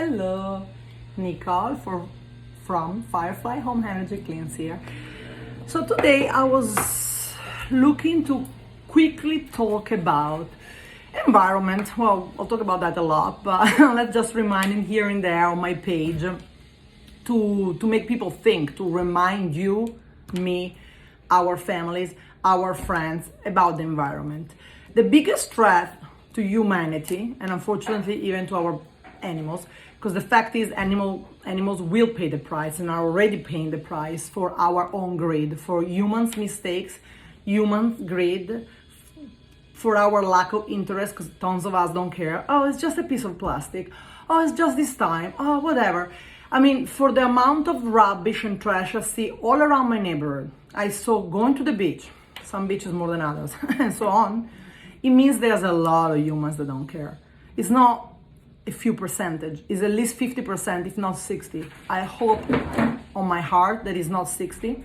Hello, Nicole from Firefly Home Energy Cleans here. So today I was looking to quickly talk about environment. Well, I'll talk about that a lot, but let's just remind him here and there on my page to make people think, to remind you, me, our families, our friends about the environment. The biggest threat to humanity, and unfortunately even to our animals, because the fact is animals will pay the price and are already paying the price for our own greed, for humans' mistakes, humans' greed, for our lack of interest, because tons of us don't care. Oh, it's just a piece of plastic. Oh, it's just this time. Oh, whatever. I mean, for the amount of rubbish and trash I see all around my neighborhood, I saw going to the beach, some beaches more than others, and so on, it means there's a lot of humans that don't care. It's not a few percentage, it's at least 50%, if not 60. I hope on my heart that it's not 60,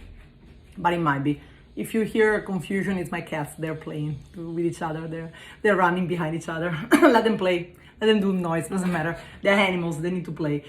but it might be. If you hear confusion, it's my cats. They're playing with each other. They're running behind each other. Let them play. Let them do noise. Doesn't matter. They're animals. They need to play.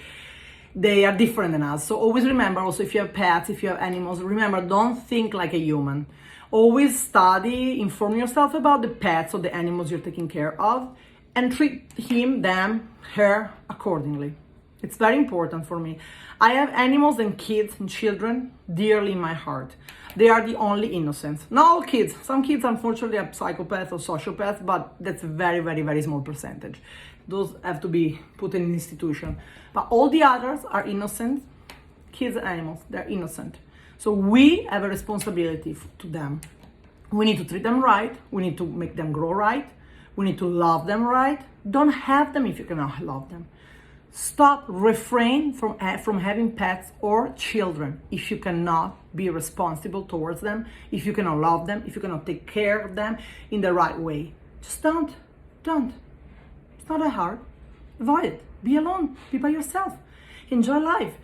They are different than us. So always remember, also if you have pets, if you have animals, remember, don't think like a human. Always study, inform yourself about the pets or the animals you're taking care of, and treat him, them, her accordingly. It's very important for me. I have animals and kids and children dearly in my heart. They are the only innocents. Not all kids. Some kids, unfortunately, are psychopaths or sociopaths, but that's a very, very, very small percentage. Those have to be put in an institution. But all the others are innocent. Kids and animals, they're innocent. So we have a responsibility to them. We need to treat them right. We need to make them grow right. We need to love them right. Don't have them if you cannot love them. Refrain from having pets or children if you cannot be responsible towards them, if you cannot love them, if you cannot take care of them in the right way. Just don't. It's not that hard. Avoid it. Be alone. Be by yourself. Enjoy life.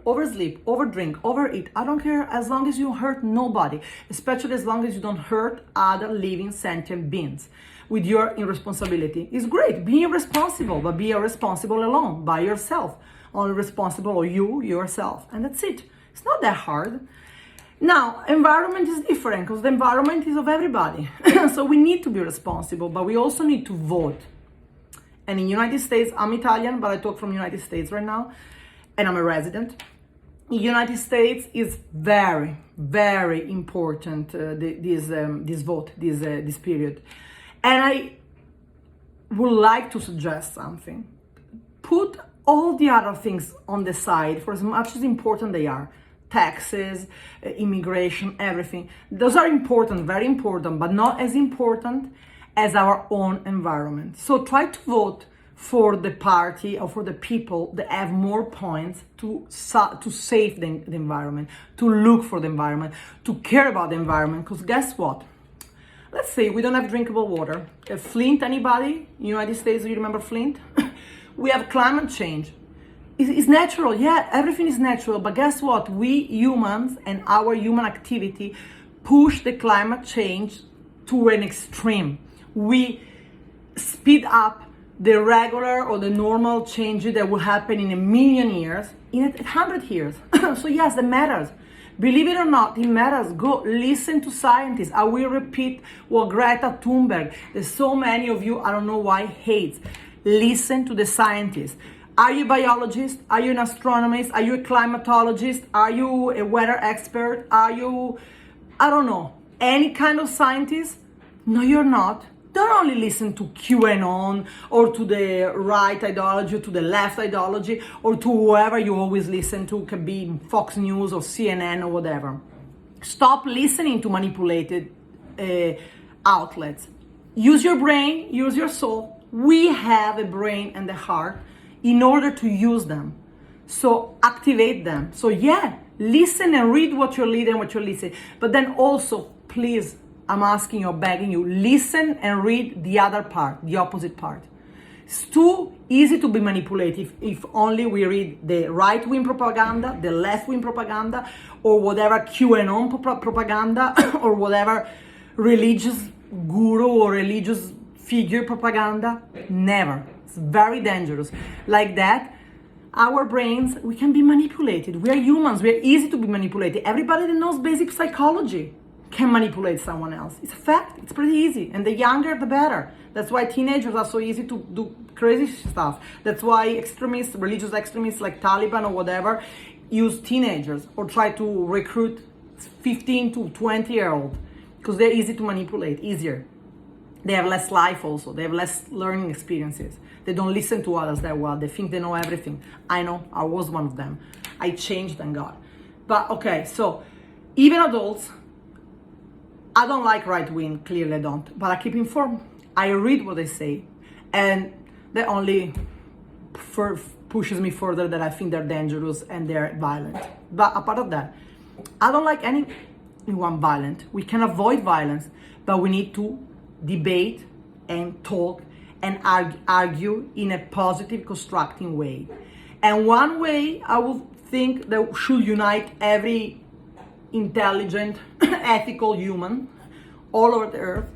Oversleep, overdrink, overeat. I don't care, as long as you hurt nobody, especially as long as you don't hurt other living sentient beings with your irresponsibility. It's great, be irresponsible, but be irresponsible alone, by yourself. Only responsible are you, yourself, and that's it. It's not that hard. Now, environment is different because the environment is of everybody. So we need to be responsible, but we also need to vote. And in United States, I'm Italian, but I talk from United States right now, and I'm a resident. In United States is very, very important, this vote, this period. And I would like to suggest something. Put all the other things on the side for as much as important they are. Taxes, immigration, everything. Those are important, very important, but not as important as our own environment. So try to vote for the party or for the people that have more points to save the environment, to look for the environment, to care about the environment. Because guess what? Let's say we don't have drinkable water. Flint, anybody? United States, do you remember Flint? We have climate change. It's natural, yeah, everything is natural. But guess what? We humans and our human activity push the climate change to an extreme. We speed up the regular or the normal changes that will happen in 1,000,000 years in 100 years. So yes, that matters. Believe it or not, it matters. Go listen to scientists. I will repeat what Greta Thunberg, there's so many of you, I don't know why, hates. Listen to the scientists. Are you a biologist? Are you an astronomist? Are you a climatologist? Are you a weather expert? Are you, I don't know, any kind of scientist? No, you're not. Don't only listen to QAnon or to the right ideology, or to the left ideology, or to whoever you always listen to, can be Fox News or CNN or whatever. Stop listening to manipulated outlets. Use your brain, use your soul. We have a brain and a heart in order to use them. So activate them. So yeah, listen and read what you're reading and what you're listening. But then also, please, I'm asking you, begging you, listen and read the other part, the opposite part. It's too easy to be manipulative if only we read the right-wing propaganda, the left-wing propaganda, or whatever QAnon propaganda, or whatever religious guru or religious figure propaganda. Never. It's very dangerous. Like that, our brains, we can be manipulated. We are humans. We are easy to be manipulated. Everybody that knows basic psychology can manipulate someone else. It's a fact. It's pretty easy. And the younger, the better. That's why teenagers are so easy to do crazy stuff. That's why extremists, religious extremists like Taliban or whatever, use teenagers or try to recruit 15 to 20-year-old, because they're easy to manipulate, easier. They have less life also. They have less learning experiences. They don't listen to others that well. They think they know everything. I know, I was one of them. I changed, thank God. But okay, so even adults, I don't like right wing, clearly I don't, but I keep informed. I read what they say, and that only pushes me further that I think they're dangerous and they're violent. But apart of that, I don't like anyone violent. We can avoid violence, but we need to debate and talk and argue in a positive, constructive way. And one way I would think that should unite every intelligent, ethical human all over the earth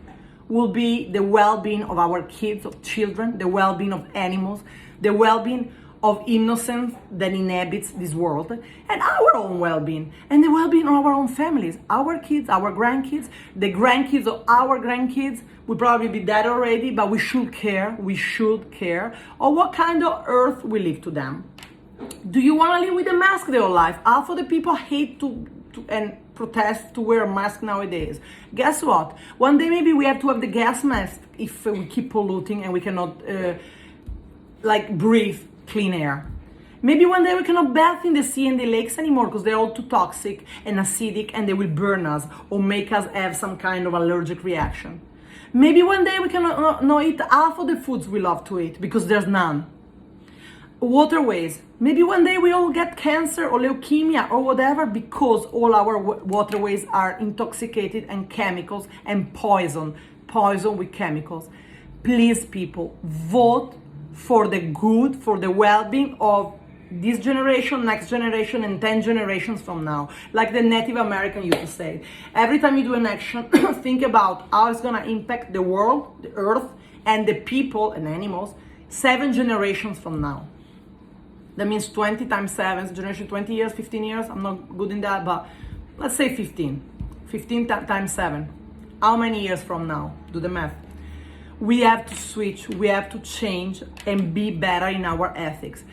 will be the well-being of our kids, of children, the well-being of animals, the well-being of innocence that inhabits this world, and our own well-being, and the well-being of our own families, our kids, our grandkids, the grandkids of our grandkids will probably be dead already, but we should care of what kind of earth we leave to them. Do you want to live with a mask their whole life? Half of the people hate to and protest to wear a mask nowadays. Guess what? One day maybe we have to have the gas mask if we keep polluting and we cannot breathe clean air. Maybe one day we cannot bath in the sea and the lakes anymore because they're all too toxic and acidic and they will burn us or make us have some kind of allergic reaction. Maybe one day we cannot not eat half of the foods we love to eat because there's none. Waterways. Maybe one day we all get cancer or leukemia or whatever because all our waterways are intoxicated and chemicals and poison with chemicals. Please, people, vote for the good, for the well-being of this generation, next generation, and 10 generations from now. Like the Native American used to say. Every time you do an action, think about how it's gonna impact the world, the earth, and the people and animals 7 generations from now. That means 20 times 7, generation 20 years, 15 years. I'm not good in that, but let's say 15. 15 times 7. How many years from now? Do the math. We have to switch, we have to change and be better in our ethics.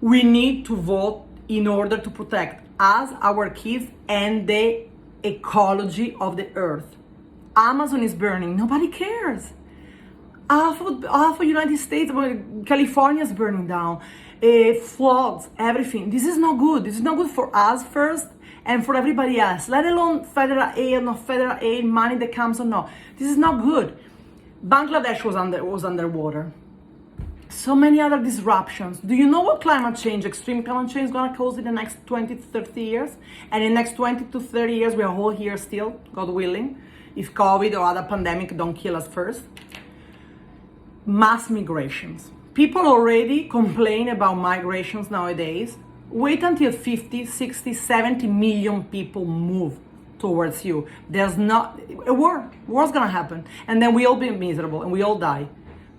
We need to vote in order to protect us, our kids, and the ecology of the earth. Amazon is burning, nobody cares. Half of United States, California is burning down. Floods, everything. This is not good. This is not good for us first and for everybody else, let alone federal aid, not federal aid, money that comes or not. This is not good. Bangladesh was underwater. So many other disruptions. Do you know what climate change, extreme climate change is going to cause in the next 20 to 30 years? And in the next 20 to 30 years, we are all here still, God willing, if COVID or other pandemic don't kill us first. Mass migrations. People already complain about migrations nowadays. Wait until 50, 60, 70 million people move towards you. There's not a war. War's gonna happen. And then we all be miserable and we all die.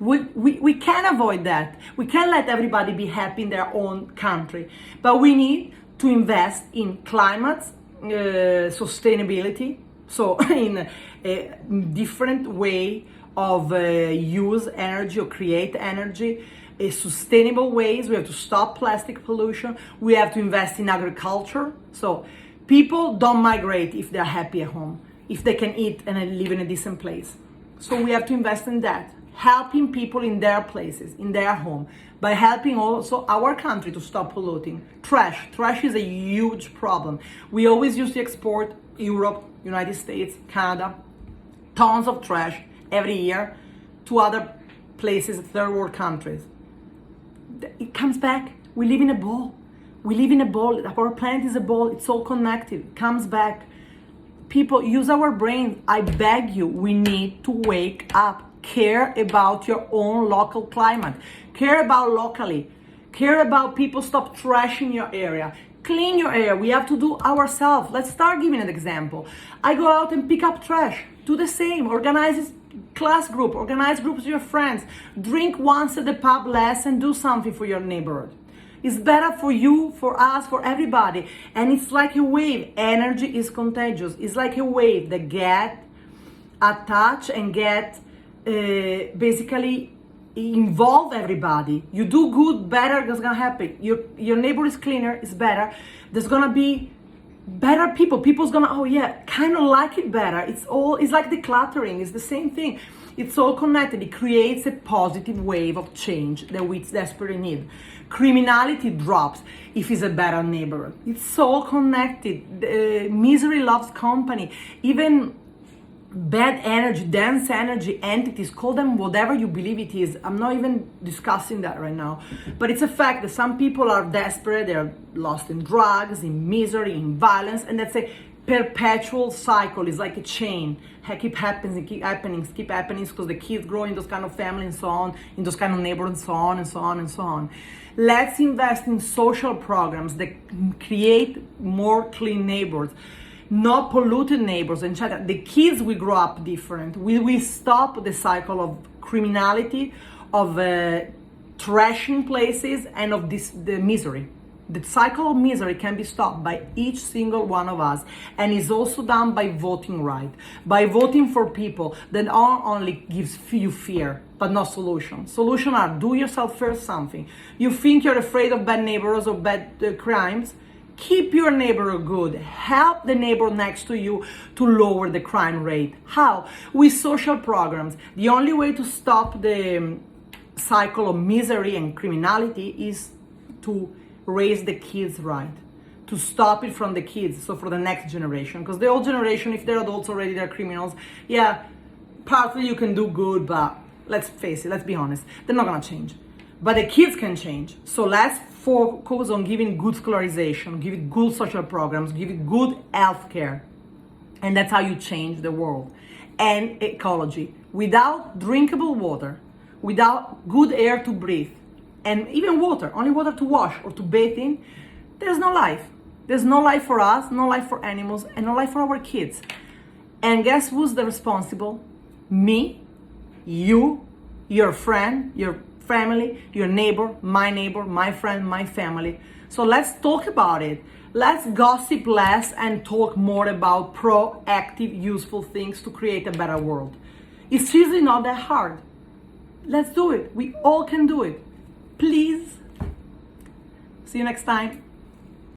We can avoid that. We can't let everybody be happy in their own country. But we need to invest in climate sustainability. So in a different way of use energy or create energy, sustainable ways. We have to stop plastic pollution. We have to invest in agriculture. So people don't migrate if they're happy at home, if they can eat and live in a decent place. So we have to invest in that, helping people in their places, in their home, by helping also our country to stop polluting. Trash is a huge problem. We always used to export Europe, United States, Canada, tons of trash every year to other places, third world countries. It comes back. We live in a ball. We live in a ball. Our planet is a ball. It's all connected. It comes back. People, use our brains. I beg you, we need to wake up. Care about your own local climate. Care about locally. Care about people. Stop trashing your area. Clean your area. We have to do ourselves. Let's start giving an example. I go out and pick up trash. Do the same. Organize class group, organize groups with your friends, drink once at the pub less and do something for your neighborhood. It's better for you, for us, for everybody. And it's like a wave. Energy is contagious. It's like a wave that get attached and get basically involve everybody. You do good, better, that's gonna happen. Your neighbor is cleaner, it's better. There's gonna be better people. People's gonna, oh yeah, kind of like it better. It's like decluttering, it's the same thing. It's all connected. It creates a positive wave of change that we desperately need. Criminality drops if it's a better neighborhood. It's so connected. Misery loves company. Even bad energy, dense energy entities, call them whatever you believe it is. I'm not even discussing that right now. But it's a fact that some people are desperate, they're lost in drugs, in misery, in violence, and that's a perpetual cycle. It's like a chain. Keep happening, keep happening because the kids grow in those kind of family and so on, in those kind of neighborhoods and so on and so on and so on. Let's invest in social programs that create more clean neighborhoods, not polluted neighbors, and the kids will grow up different. We will stop the cycle of criminality, of trashing places, and of the misery. The cycle of misery can be stopped by each single one of us, and is also done by voting right, by voting for people that not only gives you fear, but not solutions. Solutions are do yourself first something. You think you're afraid of bad neighbors or bad crimes? Keep your neighborhood good. Help the neighbor next to you to lower the crime rate. How? With social programs. The only way to stop the cycle of misery and criminality is to raise the kids right, to stop it from the kids, so for the next generation. Because the old generation, if they're adults already, they're criminals. Yeah, partly you can do good, but let's face it, let's be honest, they're not gonna change. But the kids can change. So let's focus on giving good scholarization, giving good social programs, giving good health care. And that's how you change the world. And ecology. Without drinkable water, without good air to breathe, and even water, only water to wash or to bathe in, there's no life. There's no life for us, no life for animals, and no life for our kids. And guess who's the responsible? Me, you, your friend, your family, your neighbor, my friend, my family. So let's talk about it. Let's gossip less and talk more about proactive, useful things to create a better world. It's usually not that hard. Let's do it. We all can do it. Please. See you next time.